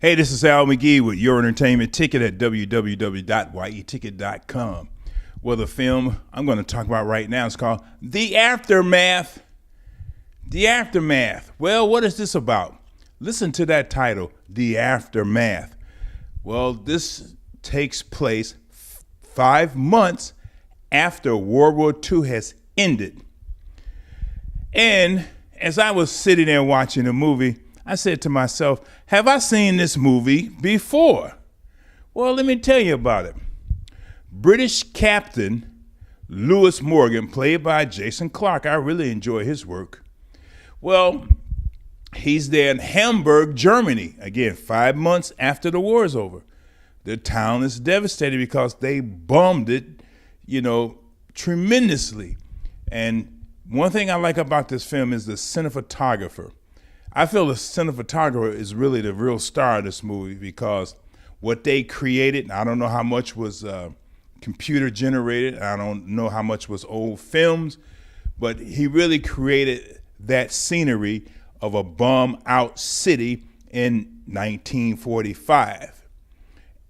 Hey, this is Al McGee with Your Entertainment Ticket at www.yeticket.com. Well, the film I'm going to talk about right now is called The Aftermath. The Aftermath. Well, what is this about? Listen to that title, The Aftermath. Well, this takes place 5 months after World War II has ended. And as I was sitting there watching the movie, I said to myself, have I seen this movie before? Well, let me tell you about it. British Captain Lewis Morgan, played by Jason Clarke. I really enjoy his work. Well, he's there in Hamburg, Germany. Again, 5 months after the war is over. The town is devastated because they bombed it, tremendously. And one thing I like about this film is the cinematographer. I feel the cinematographer is really the real star of this movie because what they created, I don't know how much was computer generated, I don't know how much was old films, but he really created that scenery of a bomb-out city in 1945.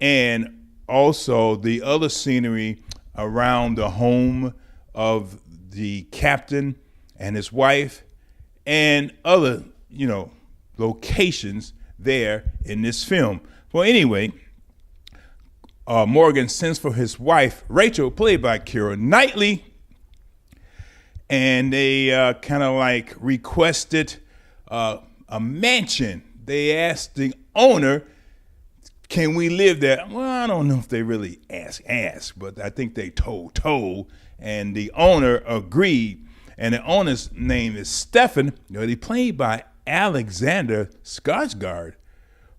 And also the other scenery around the home of the captain and his wife and other locations there in this film. Well, anyway, Morgan sends for his wife, Rachael, played by Keira Knightley, and they kind of like requested a mansion. They asked the owner, can we live there? Well, I don't know if they really asked, but I think they told, and the owner agreed. And the owner's name is Stefan, he played by Alexander Skarsgård.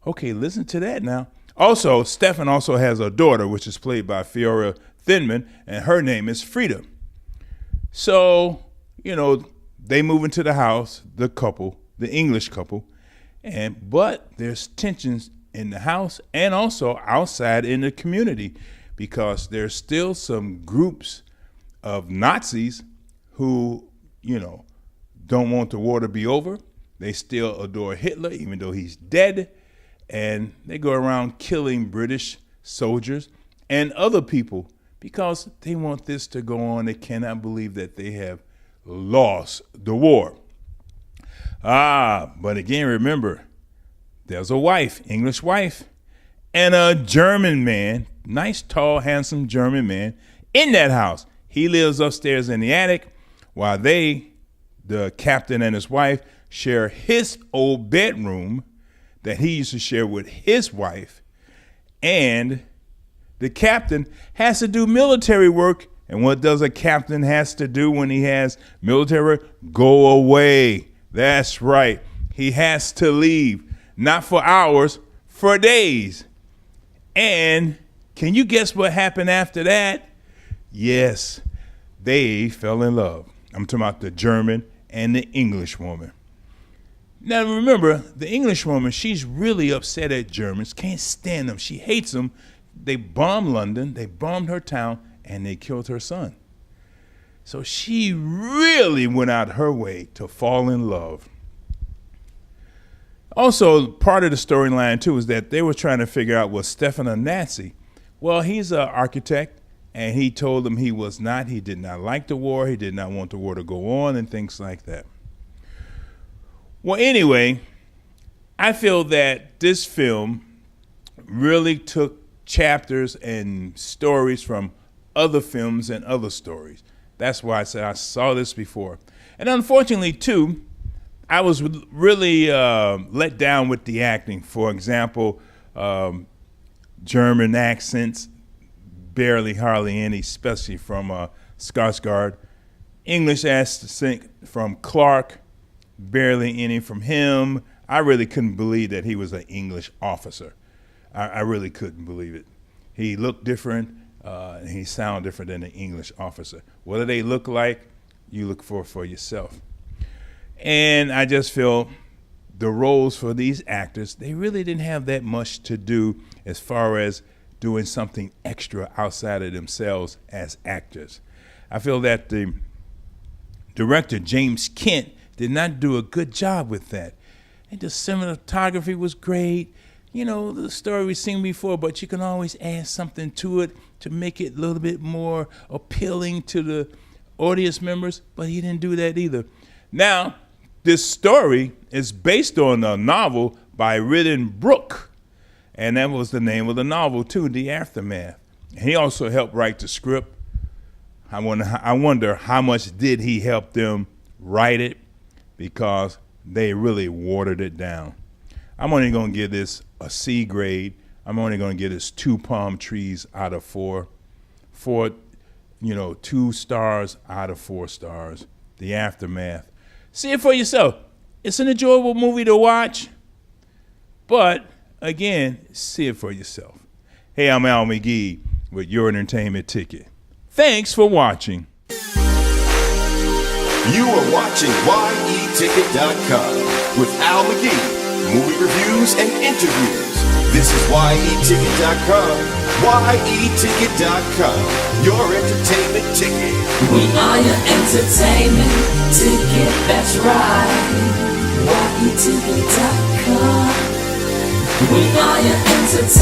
Okay, listen to that now. Also, Stefan also has a daughter, which is played by Fiora Thinman, and her name is Frida. So, they move into the house, the couple, the English couple, but there's tensions in the house and also outside in the community because there's still some groups of Nazis who, don't want the war to be over. They still adore Hitler, even though he's dead. And they go around killing British soldiers and other people because they want this to go on. They cannot believe that they have lost the war. But again, remember, there's a wife, English wife, and a German man, nice, tall, handsome German man in that house. He lives upstairs in the attic while the captain and his wife, share his old bedroom that he used to share with his wife. And the captain has to do military work. And what does a captain has to do when he has military work? Go away. That's right. He has to leave, not for hours, for days. And can you guess what happened after that? Yes, they fell in love. I'm talking about the German and the English woman. Now remember, the English woman, she's really upset at Germans, can't stand them. She hates them. They bombed London, they bombed her town, and they killed her son. So she really went out her way to fall in love. Also, part of the storyline, too, is that they were trying to figure out, was Stefan a Nazi? Well, he's an architect, and he told them he was not. He did not like the war. He did not want the war to go on and things like that. Well, anyway, I feel that this film really took chapters and stories from other films and other stories. That's why I said I saw this before. And unfortunately, too, I was really let down with the acting. For example, German accents, barely, hardly any, especially from Skarsgård. English accent from Clarke, barely any from him. I really couldn't believe that he was an English officer. I really couldn't believe it. He looked different, and he sounded different than an English officer. What do they look like? You look for yourself. And I just feel the roles for these actors, they really didn't have that much to do as far as doing something extra outside of themselves as actors. I feel that the director, James Kent, did not do a good job with that. And the cinematography was great. the story we've seen before, but you can always add something to it to make it a little bit more appealing to the audience members, but he didn't do that either. Now, this story is based on a novel by Rhidian Brook, and that was the name of the novel too, The Aftermath. He also helped write the script. I wonder how much did he help them write it, because they really watered it down. I'm only going to give this a C grade. I'm only going to give this 2 palm trees out of 4. 2 stars out of 4 stars. The Aftermath. See it for yourself. It's an enjoyable movie to watch, but again, see it for yourself. Hey, I'm Al McGee with Your Entertainment Ticket. Thanks for watching. You are watching YETicket.com with Al McGee, movie reviews and interviews. This is YETicket.com, YETicket.com, your entertainment ticket. We are your entertainment ticket, that's right. YETicket.com. We are your entertainment